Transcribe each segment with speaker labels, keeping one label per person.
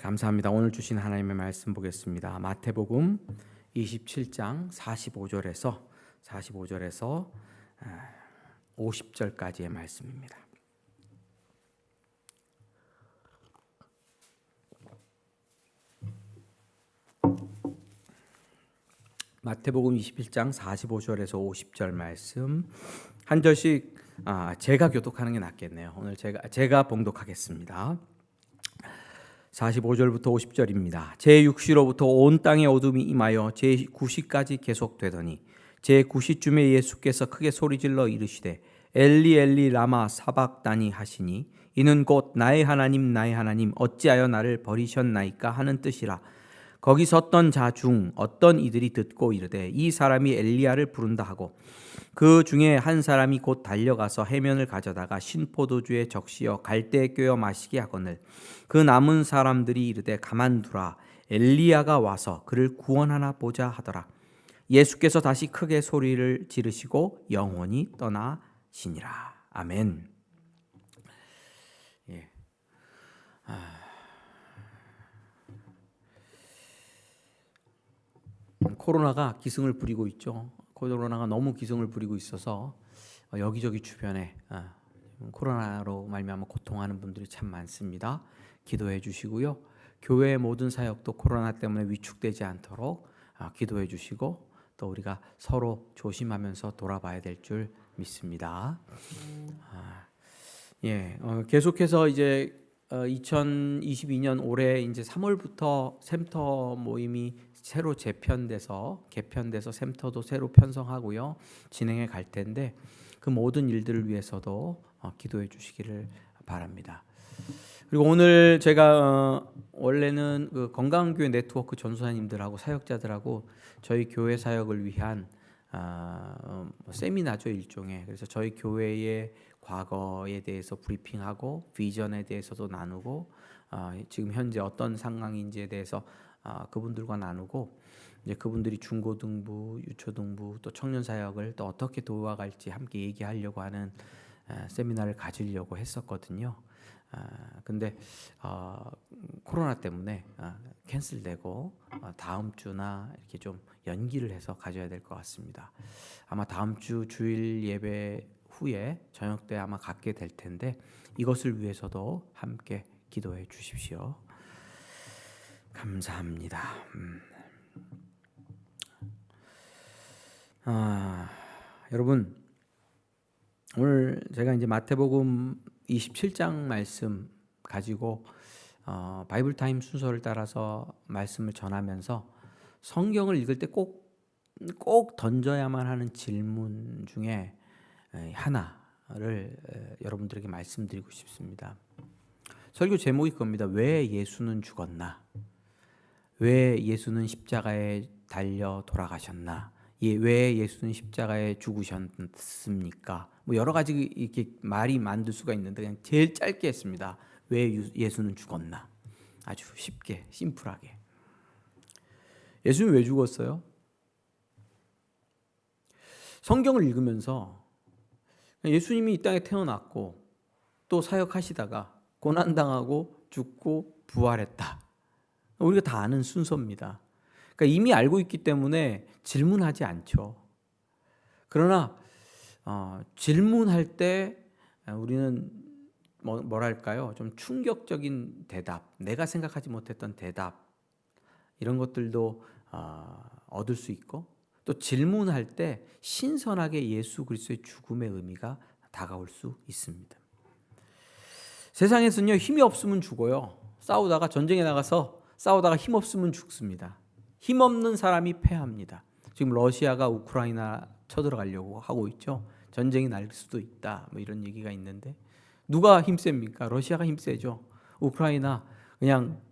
Speaker 1: 감사합니다. 오늘 주신 하나님의 말씀 보겠습니다. 마태복음 27장 45절에서 50절까지의 말씀입니다. 마태복음 21장 45절에서 50절 말씀 한 절씩 제가 교독하는 게 낫겠네요. 오늘 제가 봉독하겠습니다. 45절부터 50절입니다. 제6시로부터 온 땅에 어둠이 임하여 제9시까지 계속되더니 제9시쯤에 예수께서 크게 소리질러 이르시되 엘리 엘리 라마 사박다니 하시니 이는 곧 나의 하나님 어찌하여 나를 버리셨나이까 하는 뜻이라. 거기 섰던 자 중 어떤 이들이 듣고 이르되 이 사람이 엘리야를 부른다 하고 그 중에 한 사람이 곧 달려가서 해면을 가져다가 신포도주에 적시어 갈대에 꿰어 마시게 하거늘 그 남은 사람들이 이르되 가만두라 엘리야가 와서 그를 구원하나 보자 하더라. 예수께서 다시 크게 소리를 지르시고 영원히 떠나시니라. 아멘. 코로나가 기승을 부리고 있죠. 코로나가 너무 기승을 부리고 있어서 여기저기 주변에 코로나로 말미암아 고통하는 분들이 참 많습니다. 기도해 주시고요. 교회의 모든 사역도 코로나 때문에 위축되지 않도록 기도해 주시고 또 우리가 서로 조심하면서 돌아봐야 될 줄 믿습니다. 계속해서 이제 2022년 올해 이제 3월부터 샘터 모임이 새로 개편돼서 샘터도 새로 편성하고요. 진행해 갈 텐데 그 모든 일들을 위해서도 기도해 주시기를 바랍니다. 그리고 오늘 제가 원래는 그 건강교회 네트워크 전도사님들하고 사역자들하고 저희 교회 사역을 위한 세미나죠, 일종의. 그래서 저희 교회의 과거에 대해서 브리핑하고 비전에 대해서도 나누고 지금 현재 어떤 상황인지에 대해서 그분들과 나누고 이제 그분들이 중고등부, 유초등부 또 청년 사역을 또 어떻게 도와갈지 함께 얘기하려고 하는 세미나를 가지려고 했었거든요. 근데 코로나 때문에 캔슬되고 다음 주나 이렇게 좀 연기를 해서 가져야 될 것 같습니다. 아마 다음 주 주일 예배 후에 저녁 때 아마 갖게 될 텐데 이것을 위해서도 함께 기도해 주십시오. 감사합니다. 여러분 오늘 제가 이제 마태복음 27장 말씀 가지고 바이블 타임 순서를 따라서 말씀을 전하면서 성경을 읽을 때 꼭 던져야만 하는 질문 중에 하나를 여러분들에게 말씀드리고 싶습니다. 설교 제목이 겁니다. 왜 예수는 죽었나? 왜 예수는 십자가에 달려 돌아가셨나? 왜 예수는 십자가에 죽으셨습니까? 뭐 여러 가지 이렇게 말이 만들 수가 있는데 그냥 제일 짧게 했습니다. 왜 예수는 죽었나? 아주 쉽게, 심플하게. 예수는 왜 죽었어요? 성경을 읽으면서 예수님이 이 땅에 태어났고 또 사역하시다가 고난당하고 죽고 부활했다. 우리가 다 아는 순서입니다. 그러니까 이미 알고 있기 때문에 질문하지 않죠. 그러나 질문할 때 우리는 뭐랄까요? 좀 충격적인 대답, 내가 생각하지 못했던 대답 이런 것들도 얻을 수 있고 또 질문할 때 신선하게 예수 그리스도의 죽음의 의미가 다가올 수 있습니다. 세상에서는요 힘이 없으면 죽어요. 싸우다가 전쟁에 나가서 싸우다가 힘 없으면 죽습니다. 힘 없는 사람이 패합니다. 지금 러시아가 우크라이나 쳐들어가려고 하고 있죠. 전쟁이 날 수도 있다. 뭐 이런 얘기가 있는데 누가 힘셉니까? 러시아가 힘세죠. 우크라이나 그냥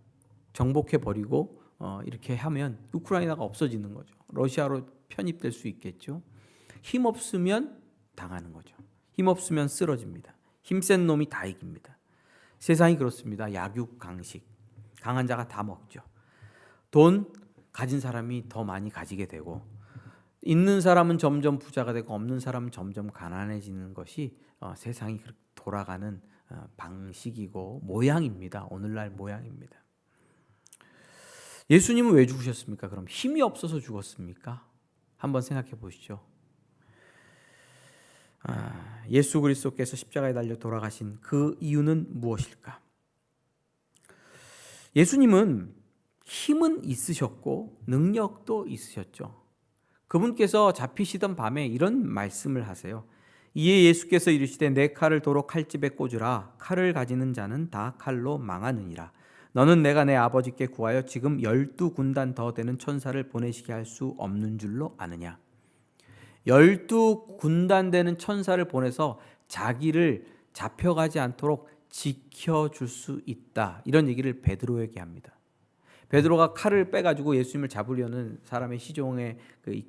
Speaker 1: 정복해 버리고 이렇게 하면 우크라이나가 없어지는 거죠. 러시아로 편입될 수 있겠죠. 힘 없으면 당하는 거죠. 힘 없으면 쓰러집니다. 힘센 놈이 다 이깁니다. 세상이 그렇습니다. 약육강식. 강한 자가 다 먹죠. 돈 가진 사람이 더 많이 가지게 되고 있는 사람은 점점 부자가 되고 없는 사람은 점점 가난해지는 것이 세상이 돌아가는 방식이고 모양입니다. 오늘날 모양입니다. 예수님은 왜 죽으셨습니까? 그럼 힘이 없어서 죽었습니까? 한번 생각해 보시죠. 예수 그리스도께서 십자가에 달려 돌아가신 그 이유는 무엇일까? 예수님은 힘은 있으셨고 능력도 있으셨죠. 그분께서 잡히시던 밤에 이런 말씀을 하세요. 이에 예수께서 이르시되 내 칼을 도로 칼집에 꽂으라. 칼을 가지는 자는 다 칼로 망하느니라. 너는 내가 내 아버지께 구하여 지금 12군단 더 되는 천사를 보내시게 할 수 없는 줄로 아느냐. 12군단 되는 천사를 보내서 자기를 잡혀가지 않도록 지켜줄 수 있다. 이런 얘기를 베드로에게 합니다. 베드로가 칼을 빼가지고 예수님을 잡으려는 사람의 시종의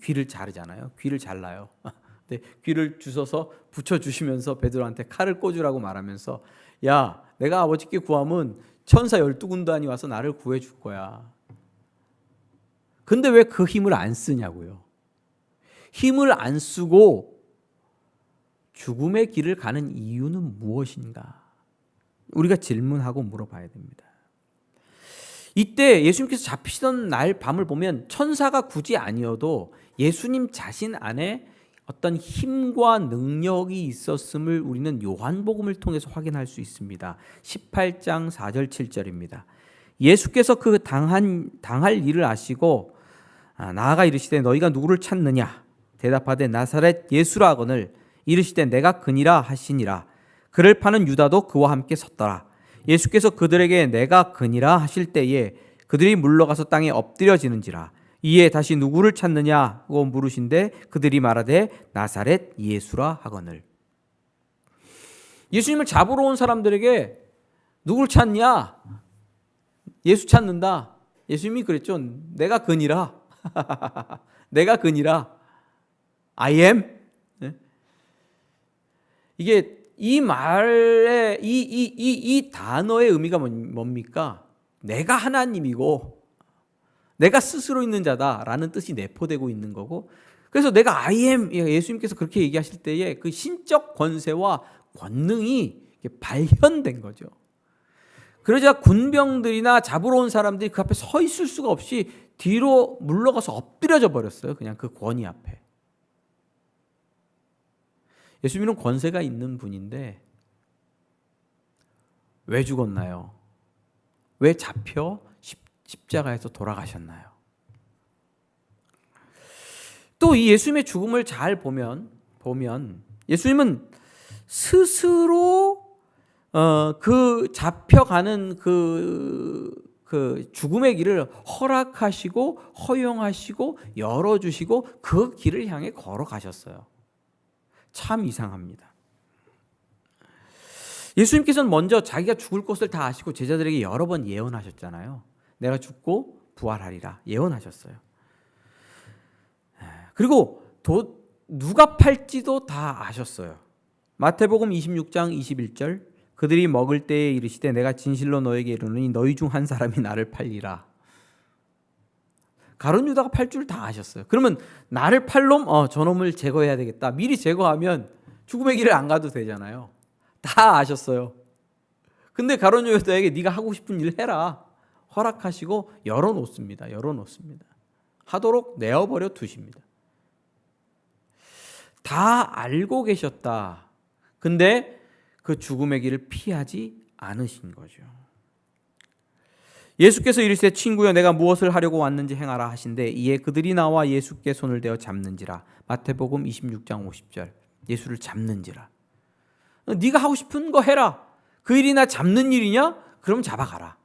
Speaker 1: 귀를 자르잖아요. 귀를 잘라요. 근데 귀를 주워서 붙여주시면서 베드로한테 칼을 꽂으라고 말하면서 야, 내가 아버지께 구하면 천사 12군단이 와서 나를 구해줄 거야. 근데 왜 그 힘을 안 쓰냐고요. 힘을 안 쓰고 죽음의 길을 가는 이유는 무엇인가? 우리가 질문하고 물어봐야 됩니다. 이때 예수님께서 잡히시던 날 밤을 보면 천사가 굳이 아니어도 예수님 자신 안에 어떤 힘과 능력이 있었음을 우리는 요한복음을 통해서 확인할 수 있습니다. 18장 4절 7절입니다. 예수께서 그 당할 일을 아시고 나아가 이르시되 너희가 누구를 찾느냐? 대답하되 나사렛 예수라 하거늘 이르시되 내가 그니라 하시니라. 그를 파는 유다도 그와 함께 섰더라. 예수께서 그들에게 내가 그니라 하실 때에 그들이 물러가서 땅에 엎드려지는지라. 이에 다시 누구를 찾느냐고 물으신데 그들이 말하되 나사렛 예수라 하거늘. 예수님을 잡으러 온 사람들에게 누구를 찾냐? 예수 찾는다. 예수님이 그랬죠. 내가 그니라. 내가 그니라. I am. 이게 이 말의 이 단어의 의미가 뭡니까? 내가 하나님이고 내가 스스로 있는 자다라는 뜻이 내포되고 있는 거고, 그래서 내가 I am, 예수님께서 그렇게 얘기하실 때에 그 신적 권세와 권능이 발현된 거죠. 그러자 군병들이나 잡으러 온 사람들이 그 앞에 서 있을 수가 없이 뒤로 물러가서 엎드려져 버렸어요. 그냥 그 권위 앞에. 예수님은 권세가 있는 분인데 왜 죽었나요? 왜 잡혀 십자가에서 돌아가셨나요? 또 이 예수님의 죽음을 잘 보면 예수님은 스스로 그 잡혀가는 그 죽음의 길을 허락하시고 허용하시고 열어주시고 그 길을 향해 걸어가셨어요. 참 이상합니다. 예수님께서는 먼저 자기가 죽을 것을 다 아시고 제자들에게 여러 번 예언하셨잖아요. 내가 죽고 부활하리라 예언하셨어요. 그리고 누가 팔지도 다 아셨어요. 마태복음 26장 21절 그들이 먹을 때에 이르시되 내가 진실로 너에게 이르노니 너희 중 한 사람이 나를 팔리라. 가룟 유다가 팔 줄 다 아셨어요. 그러면 나를 팔 놈? 저놈을 제거해야 되겠다. 미리 제거하면 죽음의 길을 안 가도 되잖아요. 다 아셨어요. 근데 가룟 유다에게 네가 하고 싶은 일 해라. 허락하시고 열어놓습니다. 하도록 내어버려 두십니다. 다 알고 계셨다. 근데 그 죽음의 길을 피하지 않으신 거죠. 예수께서 이르시되 친구여 내가 무엇을 하려고 왔는지 행하라 하신대 이에 그들이 나와 예수께 손을 대어 잡는지라. 마태복음 26장 50절 예수를 잡는지라. 네가 하고 싶은 거 해라. 그 일이나 잡는 일이냐? 그럼 잡아가라.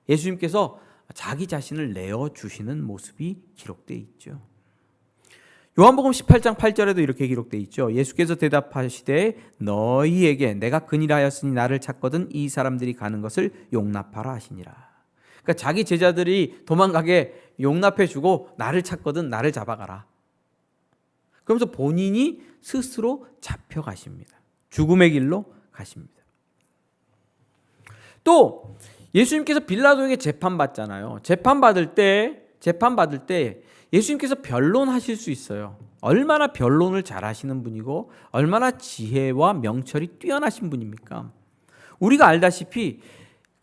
Speaker 1: 예수님께서 자기 자신을 내어주시는 모습이 기록되어 있죠. 요한복음 18장 8절에도 이렇게 기록되어 있죠. 예수께서 대답하시되 너희에게 내가 그니라 하였으니 나를 찾거든 이 사람들이 가는 것을 용납하라 하시니라. 그러니까 자기 제자들이 도망가게 용납해주고 나를 찾거든 나를 잡아가라. 그러면서 본인이 스스로 잡혀가십니다. 죽음의 길로 가십니다. 또 예수님께서 빌라도에게 재판받잖아요. 재판받을 때 예수님께서 변론하실 수 있어요. 얼마나 변론을 잘하시는 분이고 얼마나 지혜와 명철이 뛰어나신 분입니까? 우리가 알다시피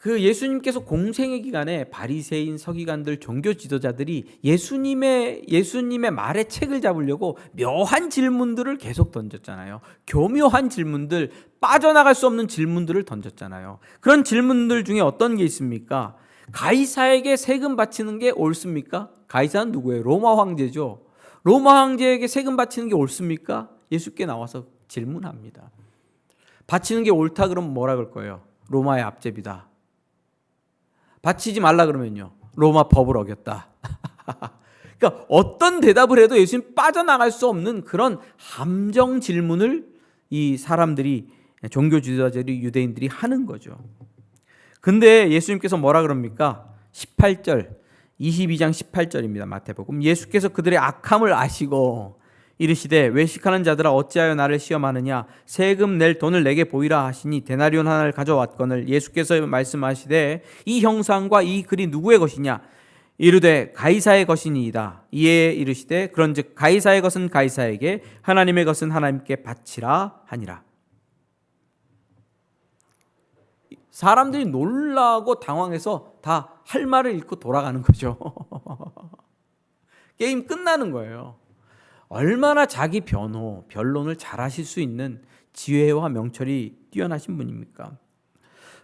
Speaker 1: 그 예수님께서 공생의 기간에 바리새인, 서기관들, 종교 지도자들이 예수님의 말에 책을 잡으려고 묘한 질문들을 계속 던졌잖아요. 교묘한 질문들, 빠져나갈 수 없는 질문들을 던졌잖아요. 그런 질문들 중에 어떤 게 있습니까? 가이사에게 세금 바치는 게 옳습니까? 가이사는 누구예요? 로마 황제죠. 로마 황제에게 세금 바치는 게 옳습니까? 예수께 나와서 질문합니다. 바치는 게 옳다 그러면 뭐라 그럴 거예요? 로마의 압제비다. 바치지 말라 그러면요, 로마 법을 어겼다. 그러니까 어떤 대답을 해도 예수님 빠져나갈 수 없는 그런 함정 질문을 이 사람들이, 종교 지도자들이, 유대인들이 하는 거죠. 근데 예수님께서 뭐라 그럽니까? 18절, 22장 18절입니다. 마태복음. 예수께서 그들의 악함을 아시고 이르시되 외식하는 자들아 어찌하여 나를 시험하느냐, 세금 낼 돈을 내게 보이라 하시니 데나리온 하나를 가져왔거늘 예수께서 말씀하시되 이 형상과 이 글이 누구의 것이냐, 이르되 가이사의 것이니이다. 이에 이르시되 그런즉 가이사의 것은 가이사에게, 하나님의 것은 하나님께 바치라 하니라. 사람들이 놀라고 당황해서 다 할 말을 잃고 돌아가는 거죠. 게임 끝나는 거예요. 얼마나 자기 변론을 잘하실 수 있는 지혜와 명철이 뛰어나신 분입니까?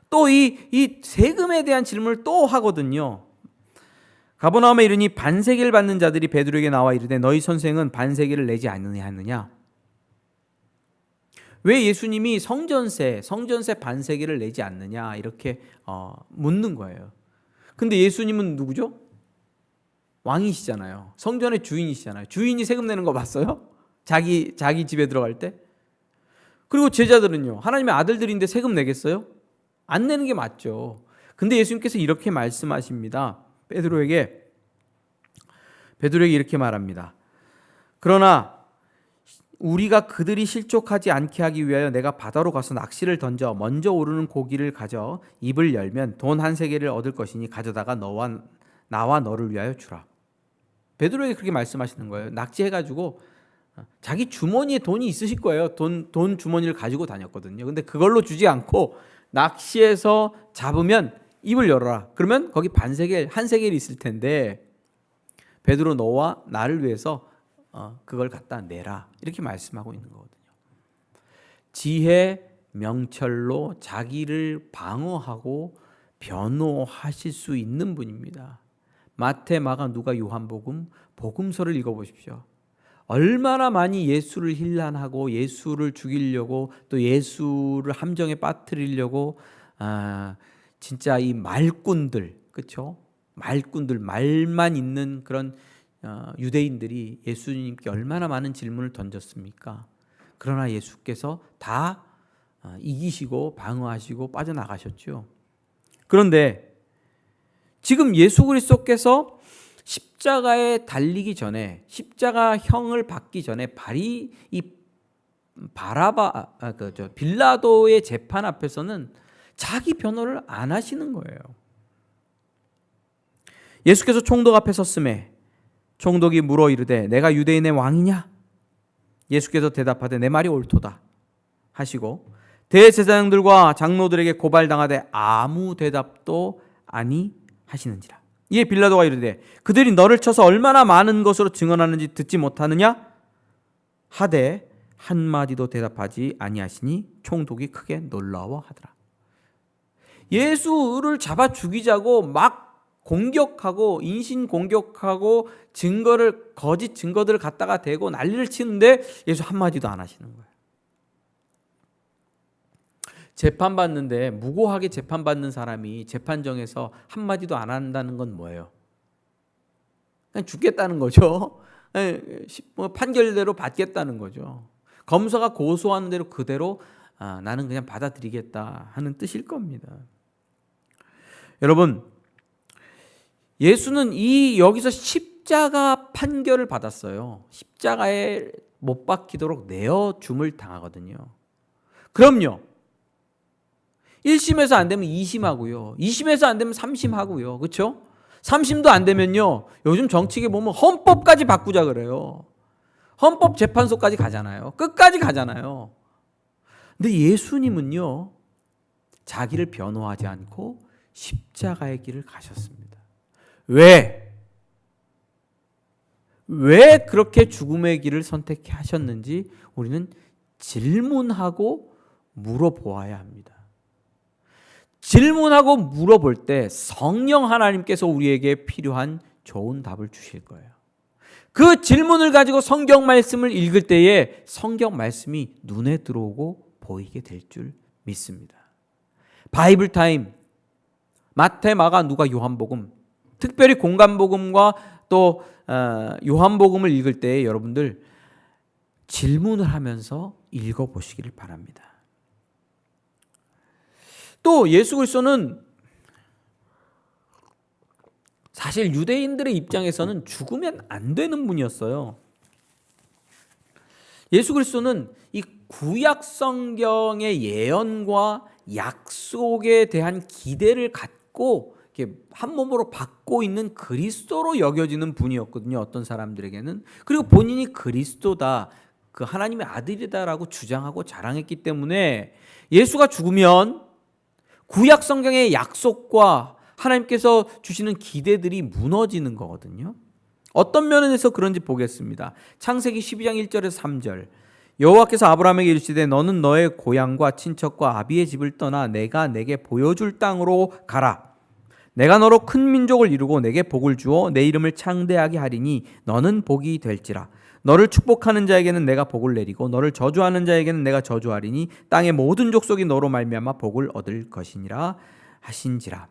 Speaker 1: 또 이 세금에 대한 질문을 또 하거든요. 가버나움에 이르니 반세계를 받는 자들이 베드로에게 나와 이르되 너희 선생은 반세계를 내지 않느냐? 왜 예수님이 성전세 반세계를 내지 않느냐 이렇게 묻는 거예요. 근데 예수님은 누구죠? 왕이시잖아요. 성전의 주인이시잖아요. 주인이 세금 내는 거 봤어요? 자기 집에 들어갈 때? 그리고 제자들은요, 하나님의 아들들인데 세금 내겠어요? 안 내는 게 맞죠. 근데 예수님께서 이렇게 말씀하십니다. 베드로에게 이렇게 말합니다. 그러나 우리가 그들이 실족하지 않게 하기 위하여 내가 바다로 가서 낚시를 던져 먼저 오르는 고기를 가져 입을 열면 돈 한 세겔을 얻을 것이니 가져다가 나와 너를 위하여 주라. 베드로에게 그렇게 말씀하시는 거예요. 낚시해가지고 자기 주머니에 돈이 있으실 거예요. 돈 주머니를 가지고 다녔거든요. 근데 그걸로 주지 않고 낚시해서 잡으면 입을 열어라. 그러면 거기 한 세겔이 있을 텐데 베드로 너와 나를 위해서 그걸 갖다 내라. 이렇게 말씀하고 있는 거거든요. 지혜, 명철로 자기를 방어하고 변호하실 수 있는 분입니다. 마태, 마가, 누가, 요한복음, 복음서를 읽어보십시오. 얼마나 많이 예수를 힐난하고 예수를 죽이려고 또 예수를 함정에 빠뜨리려고 진짜 이 말꾼들, 그렇죠? 말꾼들, 말만 있는 그런 유대인들이 예수님께 얼마나 많은 질문을 던졌습니까? 그러나 예수께서 다 이기시고 방어하시고 빠져나가셨죠. 그런데 지금 예수 그리스도께서 십자가에 달리기 전에, 십자가형을 받기 전에 빌라도의 재판 앞에서는 자기 변호를 안 하시는 거예요. 예수께서 총독 앞에 섰음에 총독이 물어 이르되 내가 유대인의 왕이냐? 예수께서 대답하되 내 말이 옳도다 하시고 대제사장들과 장로들에게 고발당하되 아무 대답도 아니 하시는지라. 이에 빌라도가 이르되 그들이 너를 쳐서 얼마나 많은 것으로 증언하는지 듣지 못하느냐 하되 한마디도 대답하지 아니하시니 총독이 크게 놀라워하더라. 예수를 잡아 죽이자고 막 공격하고 인신 공격하고 거짓 증거들을 갖다가 대고 난리를 치는데 예수 한마디도 안 하시는 거예요. 재판받는데 무고하게 재판받는 사람이 재판정에서 한마디도 안 한다는 건 뭐예요? 그냥 죽겠다는 거죠. 판결대로 받겠다는 거죠. 검사가 고소하는 대로 그대로 나는 그냥 받아들이겠다 하는 뜻일 겁니다. 여러분, 예수는 여기서 십자가 판결을 받았어요. 십자가에 못 박히도록 내어줌을 당하거든요. 그럼요. 1심에서 안 되면 2심 하고요. 2심에서 안 되면 3심 하고요. 그렇죠? 3심도 안 되면요. 요즘 정치계 보면 헌법까지 바꾸자 그래요. 헌법재판소까지 가잖아요. 끝까지 가잖아요. 근데 예수님은요. 자기를 변호하지 않고 십자가의 길을 가셨습니다. 왜 그렇게 죽음의 길을 선택하셨는지 우리는 질문하고 물어보아야 합니다. 질문하고 물어볼 때 성령 하나님께서 우리에게 필요한 좋은 답을 주실 거예요. 그 질문을 가지고 성경 말씀을 읽을 때에 성경 말씀이 눈에 들어오고 보이게 될 줄 믿습니다. 바이블 타임, 마태, 마가, 누가, 요한복음, 특별히 공간복음과 또 요한복음을 읽을 때 여러분들 질문을 하면서 읽어보시기를 바랍니다. 또 예수 그리스도는 사실 유대인들의 입장에서는 죽으면 안 되는 분이었어요. 예수 그리스도는 이 구약 성경의 예언과 약속에 대한 기대를 갖고 이렇게 한 몸으로 받고 있는 그리스도로 여겨지는 분이었거든요. 어떤 사람들에게는. 그리고 본인이 그리스도다, 그 하나님의 아들이다라고 주장하고 자랑했기 때문에 예수가 죽으면 구약 성경의 약속과 하나님께서 주시는 기대들이 무너지는 거거든요. 어떤 면에서 그런지 보겠습니다. 창세기 12장 1절에서 3절. 여호와께서 아브라함에게 이르시되 너는 너의 고향과 친척과 아비의 집을 떠나 내가 내게 보여줄 땅으로 가라. 내가 너로 큰 민족을 이루고 내게 복을 주어 내 이름을 창대하게 하리니 너는 복이 될지라. 너를 축복하는 자에게는 내가 복을 내리고 너를 저주하는 자에게는 내가 저주하리니 땅의 모든 족속이 너로 말미암아 복을 얻을 것이니라 하신지라.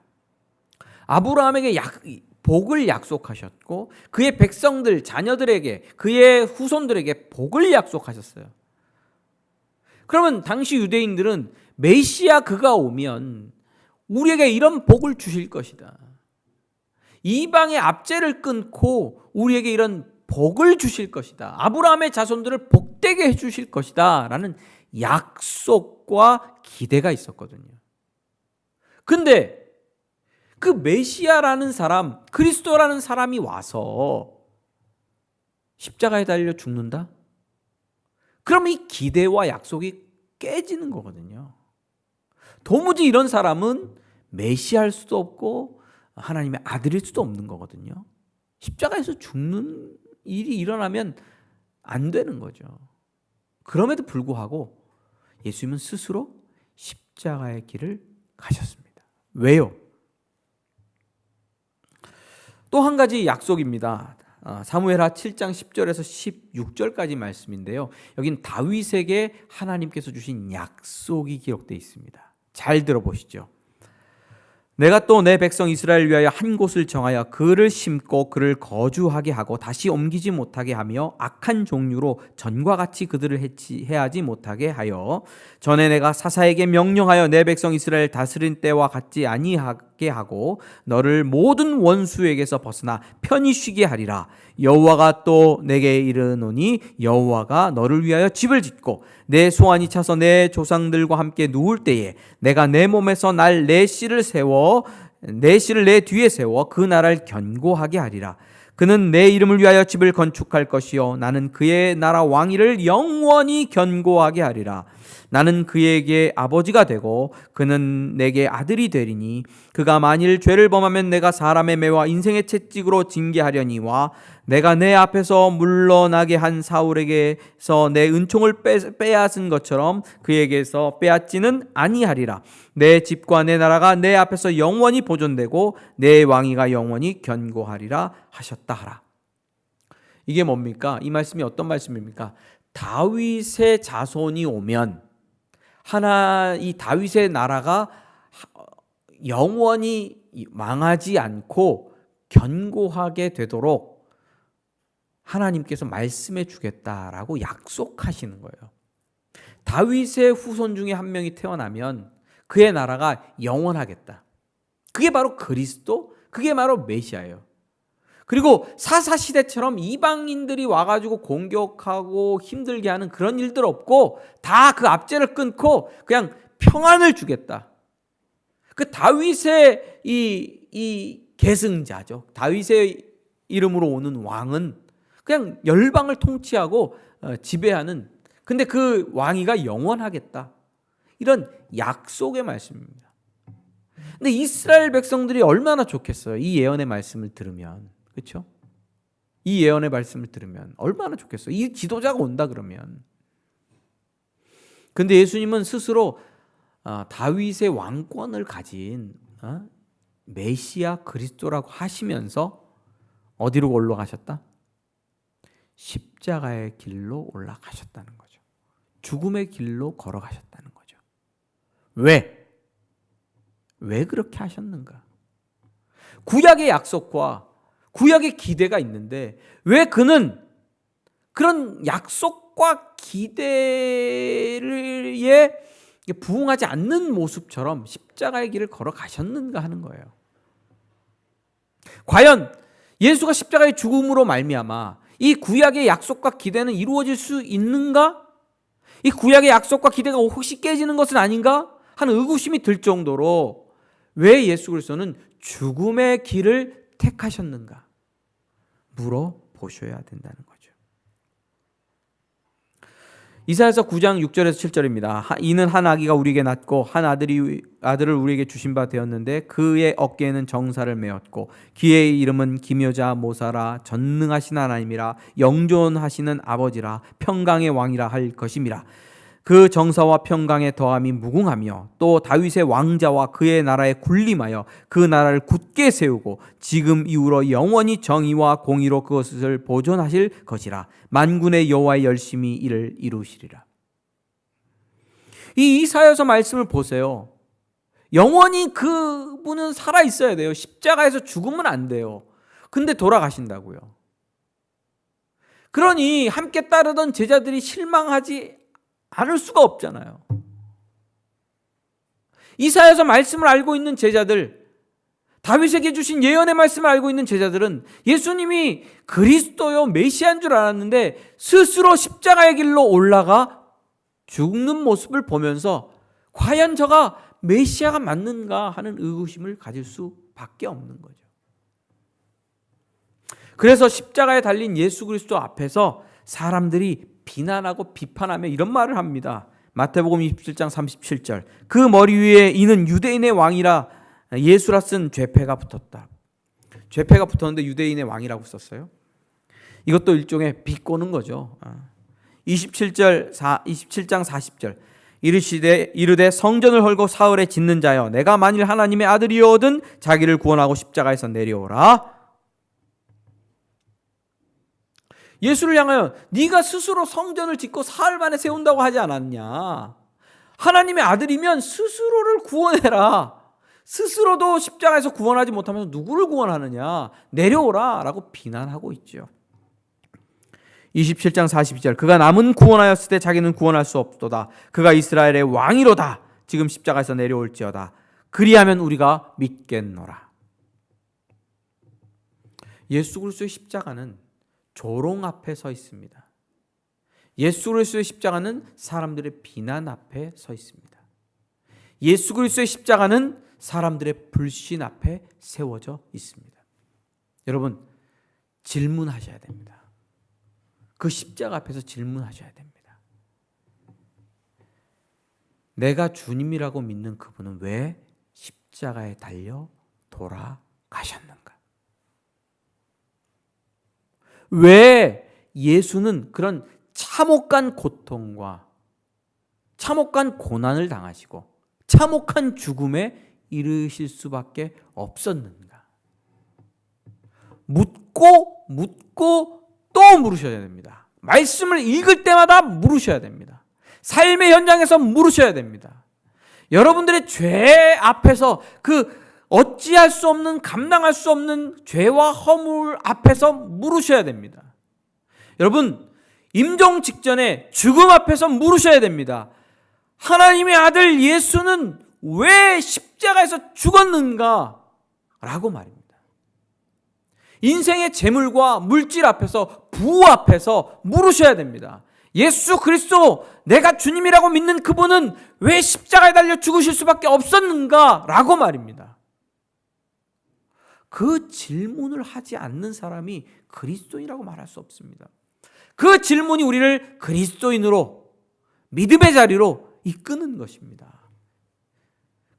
Speaker 1: 아브라함에게 복을 약속하셨고 그의 백성들, 자녀들에게, 그의 후손들에게 복을 약속하셨어요. 그러면 당시 유대인들은 메시아 그가 오면 우리에게 이런 복을 주실 것이다. 이방의 압제를 끊고 우리에게 이런 복을 주실 것이다. 아브라함의 자손들을 복되게 해주실 것이다 라는 약속과 기대가 있었거든요. 근데 그 메시아라는 사람, 그리스도라는 사람이 와서 십자가에 달려 죽는다? 그럼 이 기대와 약속이 깨지는 거거든요. 도무지 이런 사람은 메시아일 수도 없고 하나님의 아들일 수도 없는 거거든요. 십자가에서 죽는 일이 일어나면 안 되는 거죠. 그럼에도 불구하고 예수님은 스스로 십자가의 길을 가셨습니다. 왜요? 또 한 가지 약속입니다. 사무엘하 7장 10절에서 16절까지 말씀인데요. 여긴 다윗에게 하나님께서 주신 약속이 기록되어 있습니다. 잘 들어보시죠. 내가 또 내 백성 이스라엘 위하여 한 곳을 정하여 그를 심고 그를 거주하게 하고 다시 옮기지 못하게 하며 악한 종류로 전과 같이 그들을 해하지 못하게 하여 전에 내가 사사에게 명령하여 내 백성 이스라엘 다스린 때와 같지 아니하게 하고 너를 모든 원수에게서 벗어나 편히 쉬게 하리라. 여호와가 또 내게 이르노니 여호와가 너를 위하여 집을 짓고 내 소환이 차서 내 조상들과 함께 누울 때에 내가 내 몸에서 내 씨를 내 뒤에 세워 그 나라를 견고하게 하리라. 그는 내 이름을 위하여 집을 건축할 것이요 나는 그의 나라 왕위를 영원히 견고하게 하리라. 나는 그에게 아버지가 되고 그는 내게 아들이 되리니 그가 만일 죄를 범하면 내가 사람의 매와 인생의 채찍으로 징계하려니와 내가 내 앞에서 물러나게 한 사울에게서 내 은총을 빼앗은 것처럼 그에게서 빼앗지는 아니하리라. 내 집과 내 나라가 내 앞에서 영원히 보존되고 내 왕위가 영원히 견고하리라 하셨다 하라. 이게 뭡니까? 이 말씀이 어떤 말씀입니까? 다윗의 자손이 오면 이 다윗의 나라가 영원히 망하지 않고 견고하게 되도록 하나님께서 말씀해 주겠다라고 약속하시는 거예요. 다윗의 후손 중에 한 명이 태어나면 그의 나라가 영원하겠다. 그게 바로 그리스도, 그게 바로 메시아예요. 그리고 사사시대처럼 이방인들이 와가지고 공격하고 힘들게 하는 그런 일들 없고 다 그 압제를 끊고 그냥 평안을 주겠다. 그 다윗의 이 계승자죠. 다윗의 이름으로 오는 왕은 그냥 열방을 통치하고 지배하는, 근데 그 왕위가 영원하겠다. 이런 약속의 말씀입니다. 근데 이스라엘 백성들이 얼마나 좋겠어요. 이 예언의 말씀을 들으면. 그렇죠? 이 예언의 말씀을 들으면 얼마나 좋겠어요. 이 지도자가 온다 그러면. 근데 예수님은 스스로 다윗의 왕권을 가진 메시아 그리스도라고 하시면서 어디로 올라가셨다? 십자가의 길로 올라가셨다는 거죠. 죽음의 길로 걸어가셨다는 거죠. 왜? 왜 그렇게 하셨는가? 구약의 약속과 구약의 기대가 있는데 왜 그는 그런 약속과 기대에 부응하지 않는 모습처럼 십자가의 길을 걸어가셨는가 하는 거예요. 과연 예수가 십자가의 죽음으로 말미암아 이 구약의 약속과 기대는 이루어질 수 있는가? 이 구약의 약속과 기대가 혹시 깨지는 것은 아닌가? 하는 의구심이 들 정도로 왜 예수 그리스도는 죽음의 길을 택하셨는가? 물어보셔야 된다는 거죠. 이사야서 9장 6절에서 7절입니다. 이는 한 아기가 우리에게 낳고 한 아들을 우리에게 주신 바 되었는데 그의 어깨에는 정사를 메었고 그의 이름은 기묘자 모사라 전능하신 하나님이라 영존하시는 아버지라 평강의 왕이라 할 것임이라. 그 정사와 평강의 더함이 무궁하며 또 다윗의 왕자와 그의 나라에 군림하여 그 나라를 굳게 세우고 지금 이후로 영원히 정의와 공의로 그것을 보존하실 것이라. 만군의 여호와의 열심히 이를 이루시리라. 이 이사야서 말씀을 보세요. 영원히 그분은 살아 있어야 돼요. 십자가에서 죽으면 안 돼요. 근데 돌아가신다고요. 그러니 함께 따르던 제자들이 실망하지 않을 수가 없잖아요. 이사야서 말씀을 알고 있는 제자들, 다윗에게 주신 예언의 말씀을 알고 있는 제자들은 예수님이 그리스도요 메시아인 줄 알았는데 스스로 십자가의 길로 올라가 죽는 모습을 보면서 과연 저가 메시아가 맞는가 하는 의구심을 가질 수밖에 없는 거죠. 그래서 십자가에 달린 예수 그리스도 앞에서 사람들이 비난하고 비판하며 이런 말을 합니다. 마태복음 27장 37절. 그 머리 위에 이는 유대인의 왕이라 예수라 쓴 죄패가 붙었다. 죄패가 붙었는데 유대인의 왕이라고 썼어요. 이것도 일종의 비꼬는 거죠. 27장 40절. 이르되 성전을 헐고 사흘에 짓는 자여 내가 만일 하나님의 아들이어든 자기를 구원하고 십자가에서 내려오라. 예수를 향하여 네가 스스로 성전을 짓고 사흘 만에 세운다고 하지 않았냐? 하나님의 아들이면 스스로를 구원해라. 스스로도 십자가에서 구원하지 못하면서 누구를 구원하느냐? 내려오라 라고 비난하고 있죠. 27장 42절. 그가 남은 구원하였을 때 자기는 구원할 수 없도다. 그가 이스라엘의 왕이로다. 지금 십자가에서 내려올지어다. 그리하면 우리가 믿겠노라. 예수 그리스도의 십자가는 조롱 앞에 서 있습니다. 예수 그리스도의 십자가는 사람들의 비난 앞에 서 있습니다. 예수 그리스도의 십자가는 사람들의 불신 앞에 세워져 있습니다. 여러분, 질문하셔야 됩니다. 그 십자가 앞에서 질문하셔야 됩니다. 내가 주님이라고 믿는 그분은 왜 십자가에 달려 돌아가셨는가? 왜 예수는 그런 참혹한 고통과 참혹한 고난을 당하시고 참혹한 죽음에 이르실 수밖에 없었는가? 묻고 또 물으셔야 됩니다. 말씀을 읽을 때마다 물으셔야 됩니다. 삶의 현장에서 물으셔야 됩니다. 여러분들의 죄 앞에서 어찌할 수 없는, 감당할 수 없는 죄와 허물 앞에서 물으셔야 됩니다. 여러분, 임종 직전에 죽음 앞에서 물으셔야 됩니다. 하나님의 아들 예수는 왜 십자가에서 죽었는가? 라고 말입니다. 인생의 재물과 물질 앞에서, 부호 앞에서 물으셔야 됩니다. 예수 그리스도, 내가 주님이라고 믿는 그분은 왜 십자가에 달려 죽으실 수밖에 없었는가? 라고 말입니다. 그 질문을 하지 않는 사람이 그리스도인이라고 말할 수 없습니다. 그 질문이 우리를 그리스도인으로, 믿음의 자리로 이끄는 것입니다.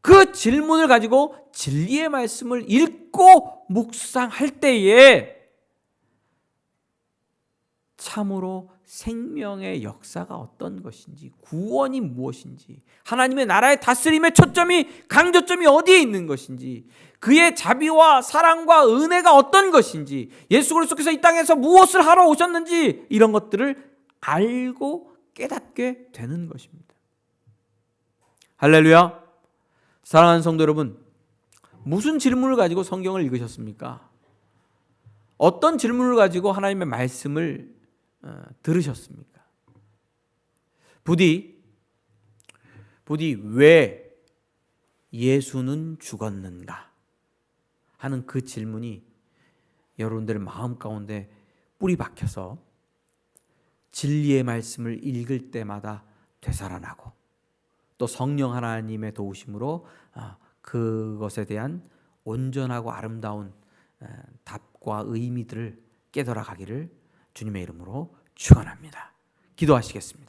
Speaker 1: 그 질문을 가지고 진리의 말씀을 읽고 묵상할 때에 참으로 생명의 역사가 어떤 것인지, 구원이 무엇인지, 하나님의 나라의 다스림의 초점이, 강조점이 어디에 있는 것인지, 그의 자비와 사랑과 은혜가 어떤 것인지, 예수 그리스도께서 이 땅에서 무엇을 하러 오셨는지, 이런 것들을 알고 깨닫게 되는 것입니다. 할렐루야. 사랑하는 성도 여러분, 무슨 질문을 가지고 성경을 읽으셨습니까? 어떤 질문을 가지고 하나님의 말씀을 들으셨습니까? 부디 왜 예수는 죽었는가 하는 그 질문이 여러분들의 마음 가운데 뿌리 박혀서 진리의 말씀을 읽을 때마다 되살아나고, 또 성령 하나님의 도우심으로 그것에 대한 온전하고 아름다운 답과 의미들을 깨달아 가기를 주님의 이름으로 축원합니다. 기도하시겠습니다.